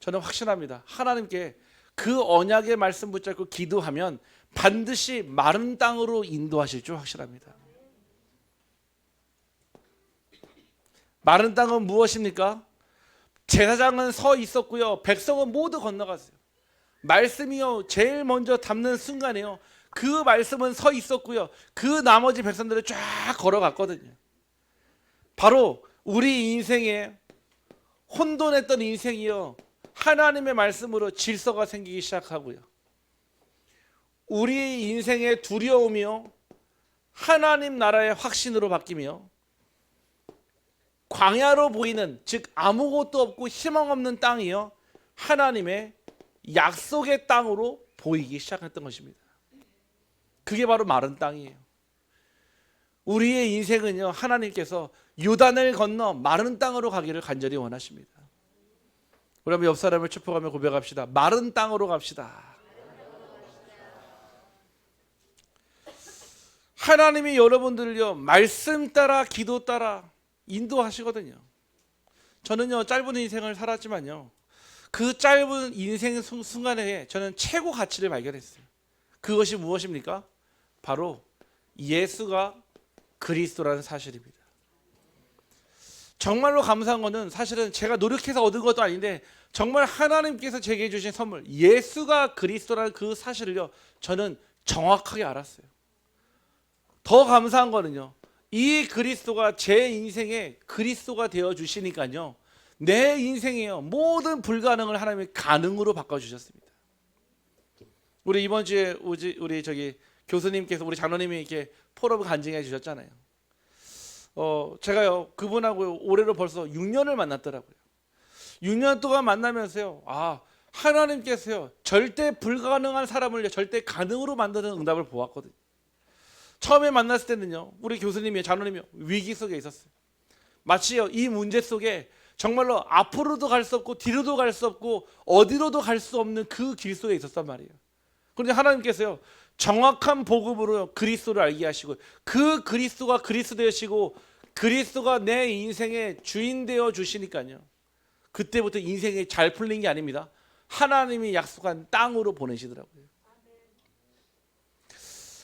저는 확신합니다. 하나님께 그 언약의 말씀 붙잡고 기도하면 반드시 마른 땅으로 인도하실 줄 확신합니다. 마른 땅은 무엇입니까? 제사장은 서 있었고요. 백성은 모두 건너갔어요. 말씀이요 제일 먼저 담는 순간에요. 그 말씀은 서 있었고요. 그 나머지 백성들은 쫙 걸어갔거든요. 바로 우리 인생에 혼돈했던 인생이요. 하나님의 말씀으로 질서가 생기기 시작하고요. 우리 인생의 두려움이요. 하나님 나라의 확신으로 바뀌며 광야로 보이는 즉 아무것도 없고 희망 없는 땅이요. 하나님의 약속의 땅으로 보이기 시작했던 것입니다. 그게 바로 마른 땅이에요. 우리의 인생은요. 하나님께서 요단을 건너 마른 땅으로 가기를 간절히 원하십니다. 우리 한번 옆 사람을 축복하며 고백합시다. 마른 땅으로 갑시다. 하나님이 여러분들을요 말씀 따라 기도 따라 인도하시거든요. 저는요 짧은 인생을 살았지만요 그 짧은 인생 순간에 저는 최고 가치를 발견했어요. 그것이 무엇입니까? 바로 예수가 그리스도라는 사실입니다. 정말로 감사한 것은 사실은 제가 노력해서 얻은 것도 아닌데 정말 하나님께서 제게 주신 선물, 예수가 그리스도라는 그 사실을요, 저는 정확하게 알았어요. 더 감사한 거는요, 이 그리스도가 제 인생에 그리스도가 되어 주시니까요, 내 인생에요, 모든 불가능을 하나님이 가능으로 바꿔 주셨습니다. 우리 이번 주에 우리 저기 교수님께서 우리 장로님이 이렇게 포럼을 간증해 주셨잖아요. 제가요 그분하고 올해로 벌써 6년을 만났더라고요. 6년 동안 만나면서요, 하나님께서요 절대 불가능한 사람을 절대 가능으로 만드는 응답을 보았거든요. 처음에 만났을 때는요, 우리 교수님이 장로님이 위기 속에 있었어요. 마치요 이 문제 속에 정말로 앞으로도 갈 수 없고 뒤로도 갈 수 없고 어디로도 갈 수 없는 그 길 속에 있었단 말이에요. 그런데 하나님께서요 정확한 복음으로 그리스도를 알게 하시고, 그 그리스도가 그리스도 되시고 그리스도가 내 인생의 주인 되어 주시니까요, 그때부터 인생이 잘 풀린 게 아닙니다. 하나님이 약속한 땅으로 보내시더라고요.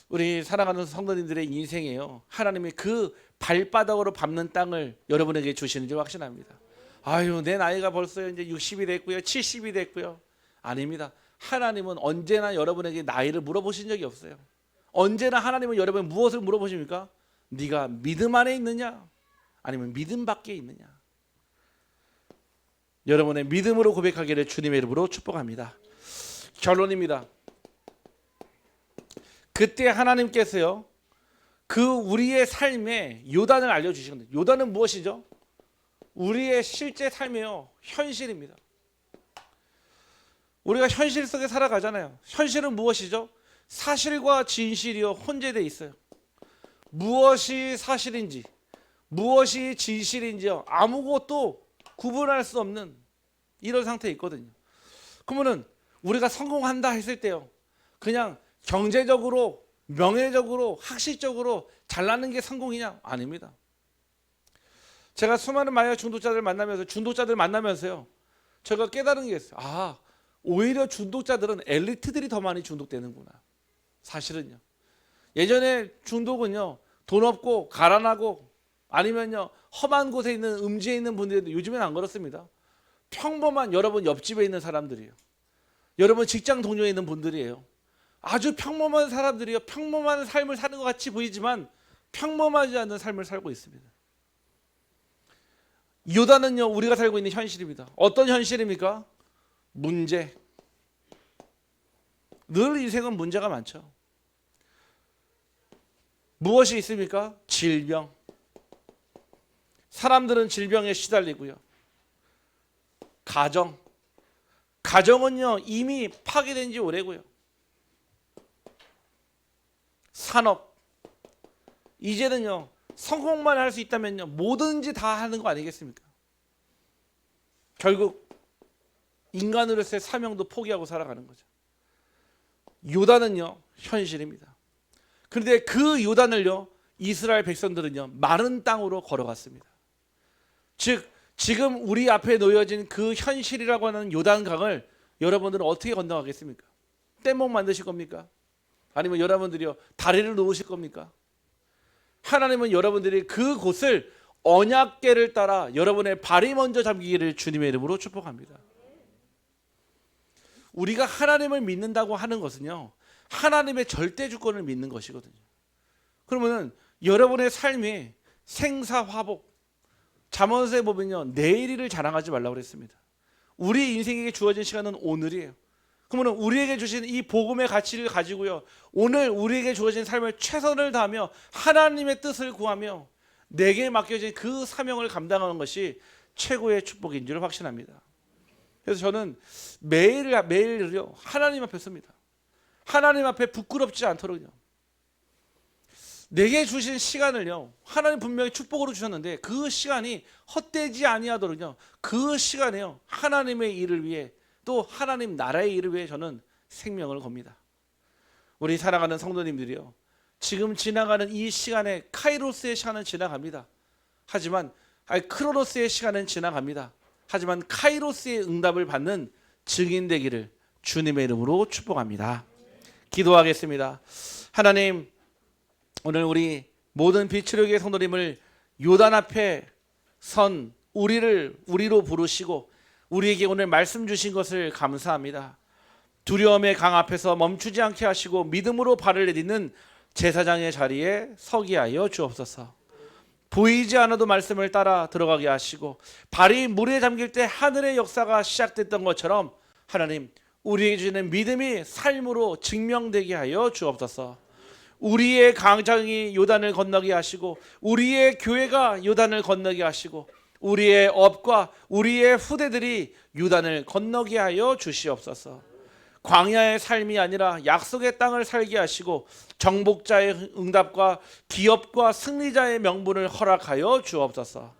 우리 사랑하는 성도님들의 인생에요, 하나님이 그 발바닥으로 밟는 땅을 여러분에게 주시는 줄 확신합니다. 내 나이가 벌써 이제 60이 됐고요, 70이 됐고요. 아닙니다. 하나님은 언제나 여러분에게 나이를 물어보신 적이 없어요. 언제나 하나님은 여러분 무엇을 물어보십니까? 네가 믿음 안에 있느냐, 아니면 믿음 밖에 있느냐. 여러분의 믿음으로 고백하기를 주님의 이름으로 축복합니다. 결론입니다. 그때 하나님께서요 그 우리의 삶에 요단을 알려주시거든요. 요단은 무엇이죠? 우리의 실제 삶이요, 현실입니다. 우리가 현실 속에 살아가잖아요. 현실은 무엇이죠? 사실과 진실이요 혼재되어 있어요. 무엇이 사실인지 무엇이 진실인지요 아무것도 구분할 수 없는 이런 상태에 있거든요. 그러면은 우리가 성공한다 했을 때요, 그냥 경제적으로, 명예적으로, 학식적으로 잘나는 게 성공이냐? 아닙니다. 제가 수많은 마약 중독자들 만나면서요, 제가 깨달은 게 있어요. 오히려 중독자들은 엘리트들이 더 많이 중독되는구나. 사실은요. 예전에 중독은요, 돈 없고 가난하고 아니면요 험한 곳에 있는 음지에 있는 분들인데 요즘엔 안 그렇습니다. 평범한 여러분 옆집에 있는 사람들이에요. 여러분 직장 동료에 있는 분들이에요. 아주 평범한 사람들이요, 평범한 삶을 사는 것 같이 보이지만 평범하지 않은 삶을 살고 있습니다. 요단은요 우리가 살고 있는 현실입니다. 어떤 현실입니까? 문제. 늘 인생은 문제가 많죠. 무엇이 있습니까? 질병. 사람들은 질병에 시달리고요. 가정은요 이미 파괴된 지 오래고요. 산업. 이제는요 성공만 할 수 있다면요 뭐든지 다 하는 거 아니겠습니까? 결국 인간으로서의 사명도 포기하고 살아가는 거죠. 요단은요 현실입니다. 그런데 그 요단을요 이스라엘 백성들은요 마른 땅으로 걸어갔습니다. 즉 지금 우리 앞에 놓여진 그 현실이라고 하는 요단강을 여러분들은 어떻게 건너가겠습니까? 뗏목 만드실 겁니까? 아니면 여러분들이요 다리를 놓으실 겁니까? 하나님은 여러분들이 그곳을 언약궤를 따라 여러분의 발이 먼저 잠기기를 주님의 이름으로 축복합니다. 우리가 하나님을 믿는다고 하는 것은요 하나님의 절대 주권을 믿는 것이거든요. 그러면은 여러분의 삶이 생사화복. 잠언서에 보면요 내일을 자랑하지 말라고 그랬습니다. 우리 인생에게 주어진 시간은 오늘이에요. 그러면 우리에게 주신 이 복음의 가치를 가지고요 오늘 우리에게 주어진 삶을 최선을 다하며 하나님의 뜻을 구하며 내게 맡겨진 그 사명을 감당하는 것이 최고의 축복인 줄 확신합니다. 그래서 저는 매일요 하나님 앞에 섭니다. 하나님 앞에 부끄럽지 않도록요, 내게 주신 시간을요 하나님 분명히 축복으로 주셨는데 그 시간이 헛되지 아니하도록요 그 시간에요 하나님의 일을 위해 또 하나님 나라의 일을 위해 저는 생명을 겁니다. 우리 사랑하는 성도님들이요 지금 지나가는 이 시간에 카이로스의 시간은 지나갑니다. 하지만 크로노스의 시간은 지나갑니다. 하지만 카이로스의 응답을 받는 증인 되기를 주님의 이름으로 축복합니다. 기도하겠습니다. 하나님, 오늘 우리 모든 빛으로 교회 성도님을 요단 앞에 선 우리로 부르시고 우리에게 오늘 말씀 주신 것을 감사합니다. 두려움의 강 앞에서 멈추지 않게 하시고 믿음으로 발을 내딛는 제사장의 자리에 서게 하여 주옵소서. 보이지 않아도 말씀을 따라 들어가게 하시고 발이 물에 잠길 때 하늘의 역사가 시작됐던 것처럼 하나님, 우리에게 주시는 믿음이 삶으로 증명되게 하여 주옵소서. 우리의 가정이 요단을 건너게 하시고 우리의 교회가 요단을 건너게 하시고 우리의 업과 우리의 후대들이 요단을 건너게 하여 주시옵소서. 광야의 삶이 아니라 약속의 땅을 살게 하시고 정복자의 응답과 기업과 승리자의 명분을 허락하여 주옵소서.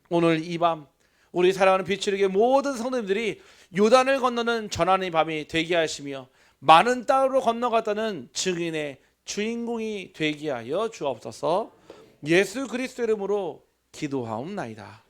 오늘 이 밤 우리 사랑하는 빛으로의 모든 성도님들이 요단을 건너는 전환의 밤이 되게 하시며 많은 땅으로 건너갔다는 증인의 주인공이 되게 하여 주옵소서. 예수 그리스도 이름으로 기도하옵나이다.